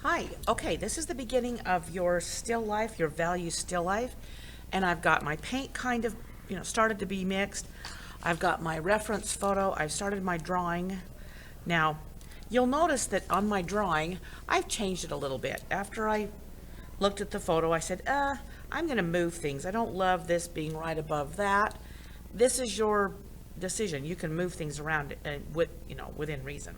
Hi, okay, this is the beginning of your still life, your value still life, and I've got my paint kind of, started to be mixed. I've got my reference photo, I've started my drawing. Now, you'll notice that on my drawing, I've changed it a little bit. After I looked at the photo, I said, I'm gonna move things. I don't love this being right above that. This is your decision. You can move things around within reason.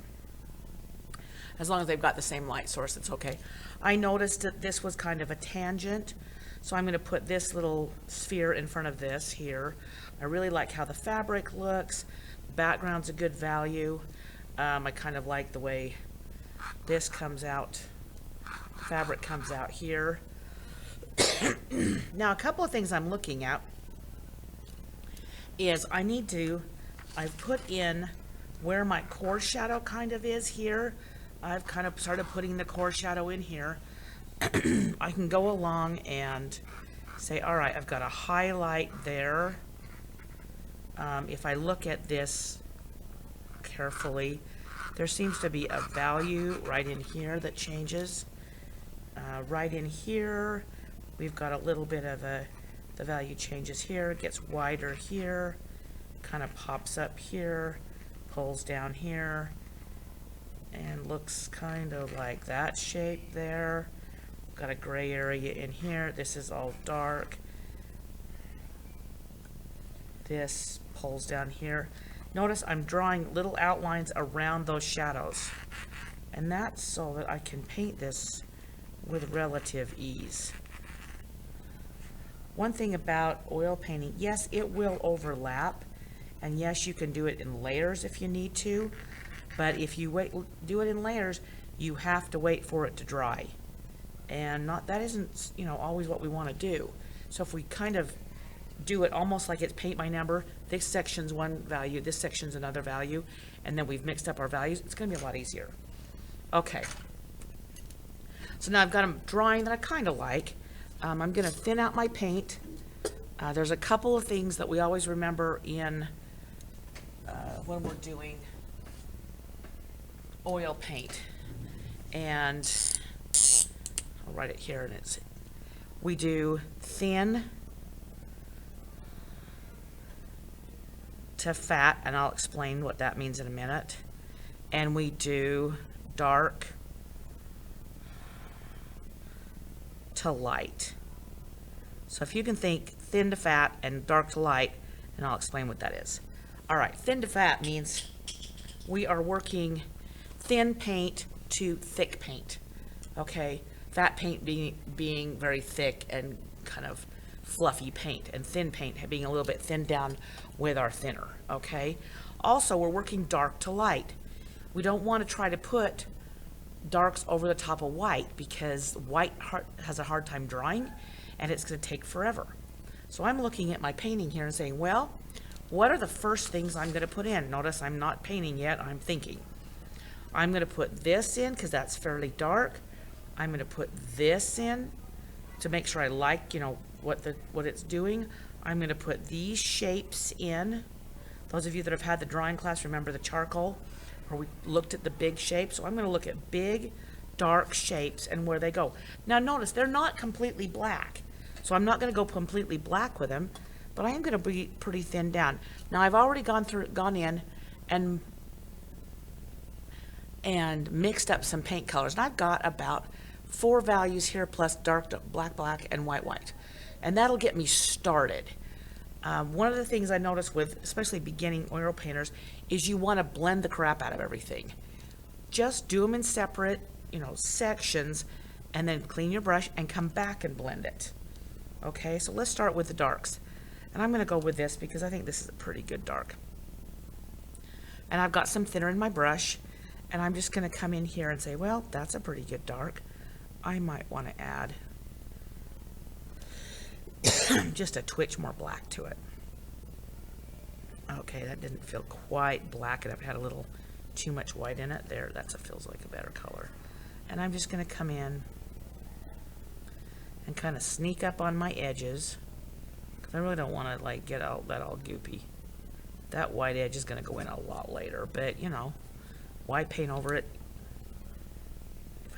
As long as they've got the same light source, it's okay. I noticed that this was kind of a tangent, so I'm going to put this little sphere in front of this here. I really like how the fabric looks. The background's a good value. I kind of like the way this comes out. Fabric comes out here. Now, a couple of things I'm looking at is I've put in where my core shadow kind of is here. I've kind of started putting the core shadow in here. I can go along and say, all right, I've got a highlight there. If I look at this carefully, there seems to be a value right in here that changes. Right in here, we've got a little bit of the value changes here. It gets wider here, kind of pops up here, pulls down here, and looks kind of like that shape there. Got a gray area in here. This is all dark. This pulls down here. Notice I'm drawing little outlines around those shadows, and that's so that I can paint this with relative ease. One thing about oil painting, yes, it will overlap, and yes, you can do it in layers if you need to. But if you do it in layers, you have to wait for it to dry. And that isn't, always what we want to do. So if we kind of do it almost like it's paint by number, this section's one value, this section's another value, and then we've mixed up our values, it's going to be a lot easier. Okay. So now I've got a drawing that I kind of like. I'm going to thin out my paint. There's a couple of things that we always remember in when we're doing oil paint, and I'll write it here, and we do thin to fat, and I'll explain what that means in a minute, and we do dark to light. So if you can think thin to fat and dark to light, and I'll explain what that is. All right, thin to fat means we are working thin paint to thick paint, okay? Fat paint being very thick and kind of fluffy paint, and thin paint being a little bit thinned down with our thinner, okay? Also, we're working dark to light. We don't want to try to put darks over the top of white, because white has a hard time drying, and it's going to take forever. So I'm looking at my painting here and saying, well, what are the first things I'm going to put in? Notice I'm not painting yet, I'm thinking. I'm going to put this in because that's fairly dark. I'm going to put this in to make sure I like, what it's doing. I'm going to put these shapes in. Those of you that have had the drawing class remember the charcoal, where we looked at the big shapes. So I'm going to look at big, dark shapes and where they go. Now notice they're not completely black. So I'm not going to go completely black with them, but I am going to be pretty thin down. Now I've already gone in and mixed up some paint colors. And I've got about 4 values here, plus dark, black, and white. And that'll get me started. One of the things I notice with especially beginning oil painters is you want to blend the crap out of everything. Just do them in separate, sections, and then clean your brush and come back and blend it. Okay, so let's start with the darks. And I'm going to go with this because I think this is a pretty good dark. And I've got some thinner in my brush, and I'm just going to come in here and say, well, that's a pretty good dark. I might want to add just a twitch more black to it. Okay, that didn't feel quite black enough. It had a little too much white in it. There, feels like a better color. And I'm just going to come in and kind of sneak up on my edges, because I really don't want to get that all goopy. That white edge is going to go in a lot later, but why paint over it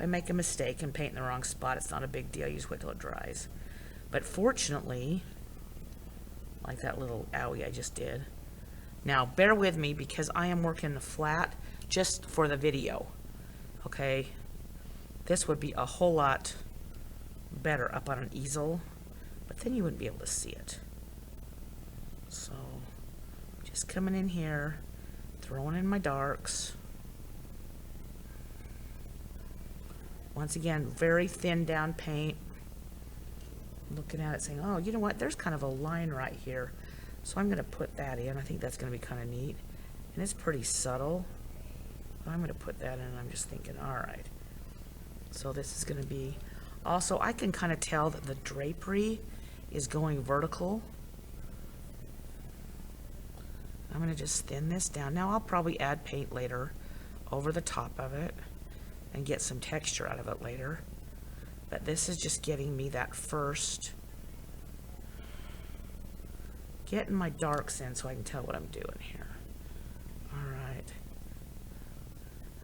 if If I make a mistake and paint in the wrong spot, it's not a big deal. You just wait till it dries. But fortunately, like that little owie I just did. Now, bear with me because I am working the flat just for the video. Okay? This would be a whole lot better up on an easel, but then you wouldn't be able to see it. So, just coming in here, throwing in my darks. Once again, very thin down paint. Looking at it saying, oh, you know what, there's kind of a line right here. So I'm going to put that in. I think that's going to be kind of neat. And it's pretty subtle. But I'm going to put that in and I'm just thinking, all right. So this is going to be, also I can kind of tell that the drapery is going vertical. I'm going to just thin this down. Now I'll probably add paint later over the top of it and get some texture out of it later. But this is just getting me that first, getting my darks in so I can tell what I'm doing here. All right.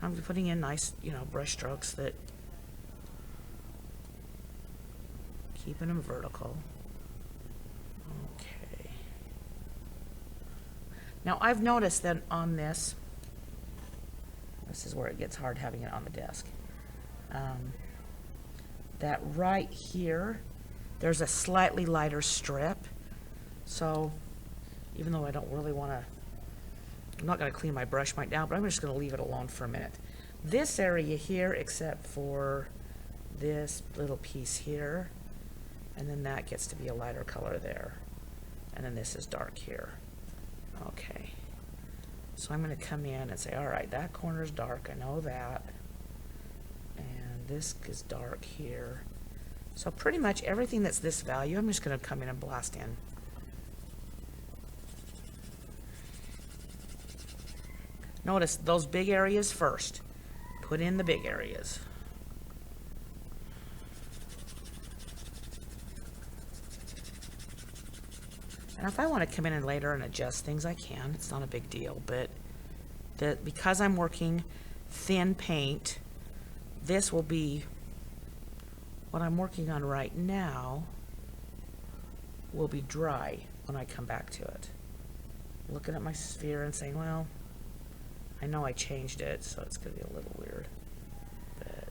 I'm putting in nice, brush strokes that, keeping them vertical. Okay. Now I've noticed that on this is where it gets hard having it on the desk. That right here, there's a slightly lighter strip. So even though I don't really want to, I'm not going to clean my brush right now, but I'm just going to leave it alone for a minute. This area here, except for this little piece here, and then that gets to be a lighter color there. And then this is dark here. Okay. So I'm going to come in and say, all right, that corner is dark. I know that. And this is dark here. So pretty much everything that's this value, I'm just going to come in and blast in. Notice those big areas first. Put in the big areas. And if I want to come in and later and adjust things, I can. It's not a big deal. But because I'm working thin paint, this will be what I'm working on right now will be dry when I come back to it. Looking at my sphere and saying, well, I know I changed it, so it's going to be a little weird. But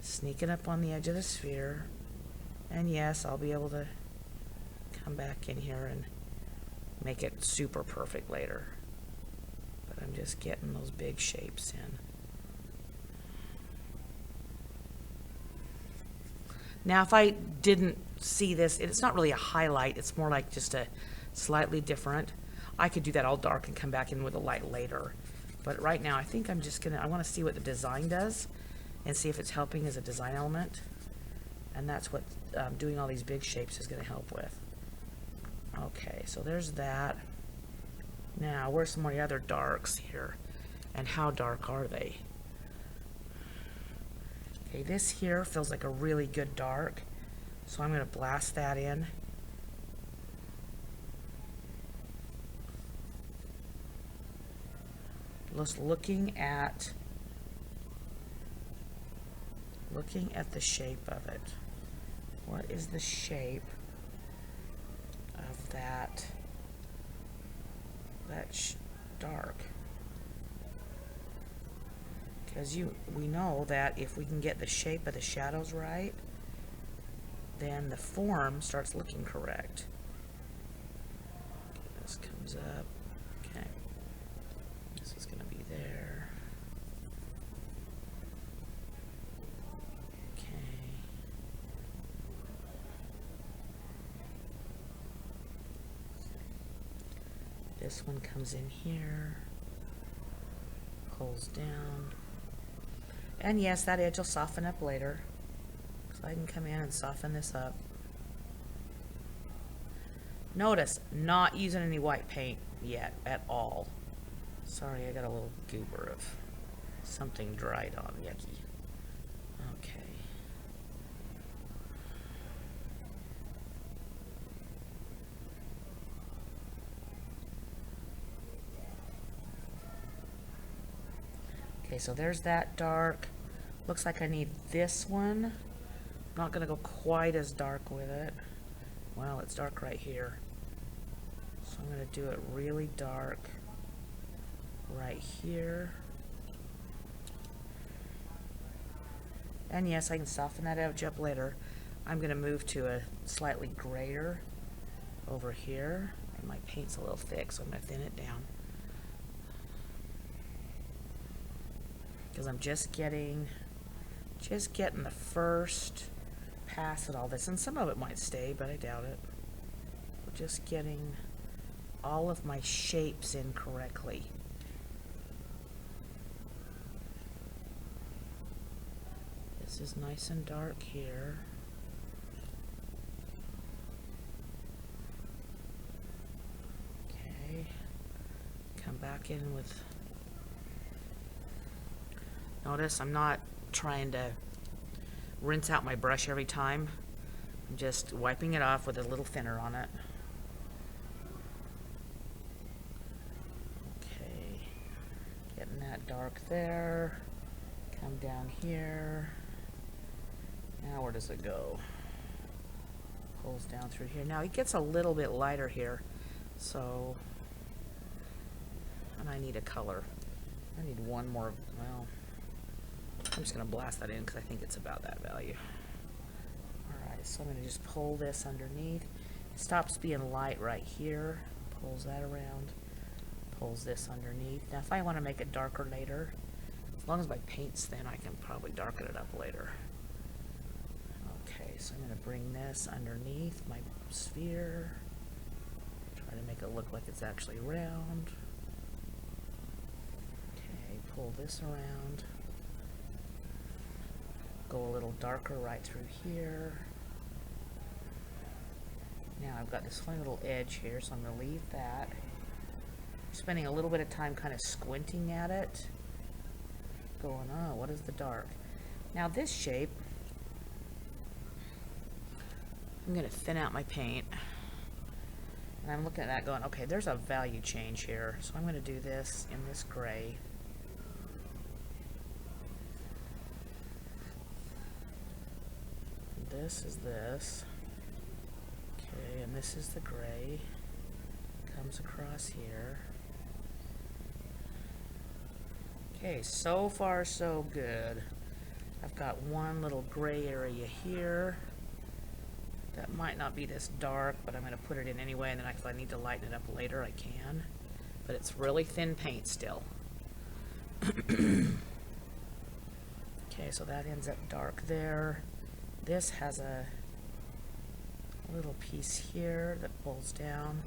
sneaking up on the edge of the sphere. And yes, I'll be able to come back in here and make it super perfect later. But I'm just getting those big shapes in. Now, if I didn't see this, it's not really a highlight. It's more like just a slightly different. I could do that all dark and come back in with a light later. But right now, I think I'm just I want to see what the design does and see if it's helping as a design element. And that's what doing all these big shapes is going to help with. Okay, so there's that. Now, where's some of the other darks here? And how dark are they? Okay, this here feels like a really good dark. So I'm going to blast that in. Just looking at the shape of it. What is the shape of that dark? Because we know that if we can get the shape of the shadows right, then the form starts looking correct. This comes up. Okay. This is going to be there. This one comes in here, pulls down, and yes, that edge will soften up later, so I can come in and soften this up. Notice, not using any white paint yet at all. Sorry, I got a little goober of something dried on, yucky. Okay. Okay, Okay, so there's that dark. Looks like I need this one. Not gonna go quite as dark with it. Well, it's dark right here. So I'm gonna do it really dark right here. And yes, I can soften that edge up later. I'm gonna move to a slightly grayer over here. And my paint's a little thick, so I'm gonna thin it down. Because I'm just getting the first pass at all this. And some of it might stay, but I doubt it. We're just getting all of my shapes in correctly. This is nice and dark here. Okay, come back in with, notice I'm not trying to rinse out my brush every time. I'm just wiping it off with a little thinner on it. Okay, getting that dark there. Come down here. Now where does it go? Pulls down through here. Now it gets a little bit lighter here, so, and I need a color. I need one more, well, I'm just gonna blast that in because I think it's about that value. Alright, so I'm gonna just pull this underneath. It stops being light right here. Pulls that around. Pulls this underneath. Now if I want to make it darker later, as long as my paint's thin, I can probably darken it up later. Okay, so I'm going to bring this underneath my sphere. Try to make it look like it's actually round. Okay, pull this around. Go a little darker right through here. Now I've got this funny little edge here, so I'm going to leave that. I'm spending a little bit of time kind of squinting at it. Going, oh, what is the dark? Now this shape, I'm going to thin out my paint. And I'm looking at that going, okay, there's a value change here. So I'm going to do this in this gray. This is this. Okay, and this is the gray. Comes across here. Okay, so far so good. I've got one little gray area here. That might not be this dark, but I'm going to put it in anyway, and then if I need to lighten it up later, I can. But it's really thin paint still. Okay, so that ends up dark there. This has a little piece here that pulls down.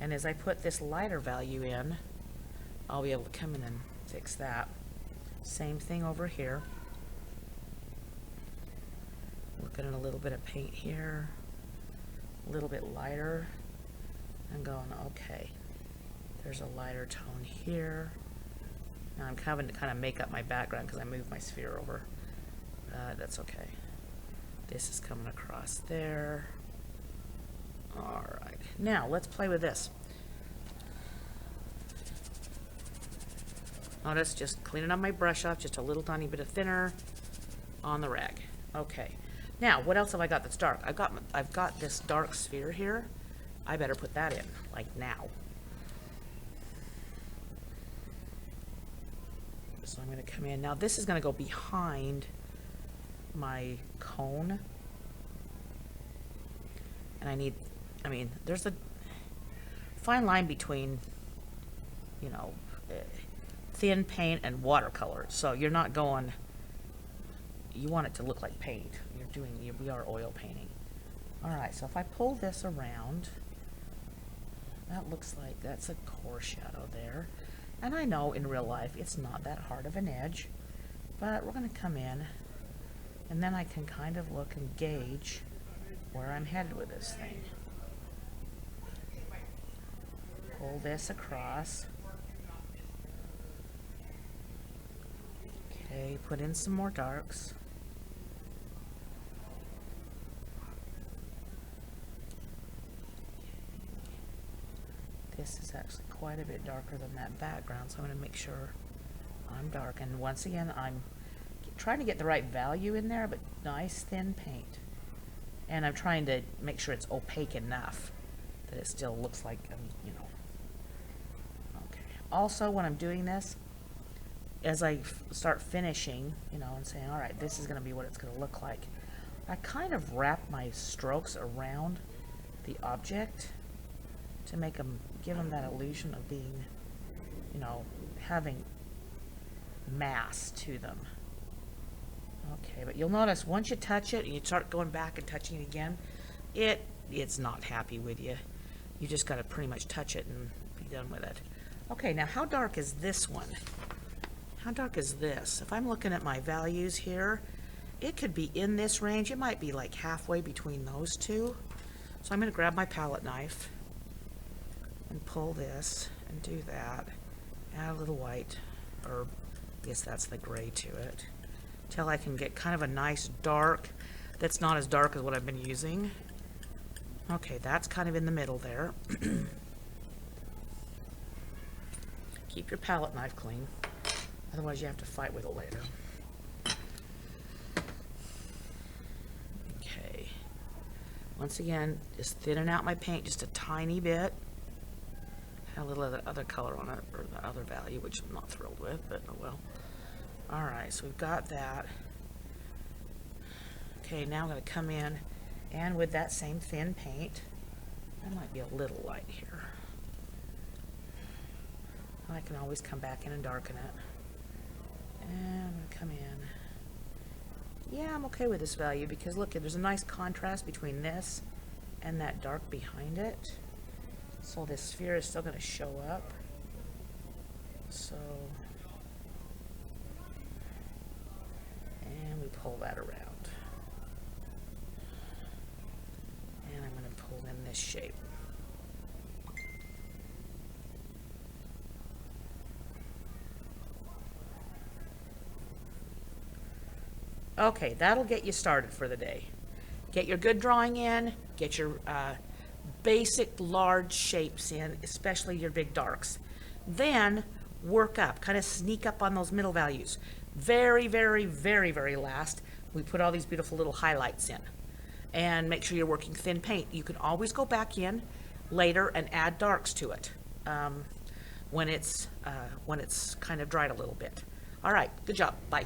And as I put this lighter value in, I'll be able to come in and fix that. Same thing over here. Looking at a little bit of paint here, a little bit lighter, and going, okay, there's a lighter tone here. Now I'm having to kind of make up my background because I moved my sphere over. That's okay. This is coming across there. Alright, now let's play with this. Notice just cleaning up my brush off, just a little tiny bit of thinner on the rag. Okay. Now, what else have I got that's dark? I've got this dark sphere here. I better put that in, like now. So I'm going to come in. Now this is going to go behind my cone. And I mean, there's a fine line between, you know, thin paint and watercolor. So you're not going, you want it to look like paint. We are oil painting. Alright, so if I pull this around, that looks like that's a core shadow there. And I know in real life it's not that hard of an edge, but we're going to come in and then I can kind of look and gauge where I'm headed with this thing. Pull this across. Okay, put in some more darks. This is actually quite a bit darker than that background, so I'm going to make sure I'm dark, and once again, I'm trying to get the right value in there, but nice thin paint. And I'm trying to make sure it's opaque enough that it still looks like, you know. Okay. Also, when I'm doing this, as I start finishing, you know, and saying, all right, this is going to be what it's going to look like, I kind of wrap my strokes around the object to make them, give them that illusion of being, you know, having mass to them. Okay, but you'll notice once you touch it and you start going back and touching it again, it's not happy with you. You just got to pretty much touch it and be done with it. Okay, now how dark is this one? How dark is this? If I'm looking at my values here, it could be in this range. It might be like halfway between those two. So I'm going to grab my palette knife and pull this and do that. Add a little white, or I guess that's the gray to it, till I can get kind of a nice dark that's not as dark as what I've been using. Okay, that's kind of in the middle there. Keep your palette knife clean, otherwise you have to fight with it later. Okay, once again, just thinning out my paint just a tiny bit. Had a little of the other color on it, or the other value, which I'm not thrilled with, but oh well. Alright, so we've got that. Okay, now I'm going to come in, and with that same thin paint, that might be a little light here. I can always come back in and darken it. And I'm going to come in. Yeah, I'm okay with this value because look, there's a nice contrast between this and that dark behind it. So this sphere is still going to show up. So, and we pull that around. And I'm going to pull in this shape. Okay, that'll get you started for the day. Get your good drawing in, get your basic large shapes in, especially your big darks. Then work up, kind of sneak up on those middle values. Very, very, very, very last, we put all these beautiful little highlights in. And make sure you're working thin paint. You can always go back in later and add darks to it when it's kind of dried a little bit. All right, good job. Bye.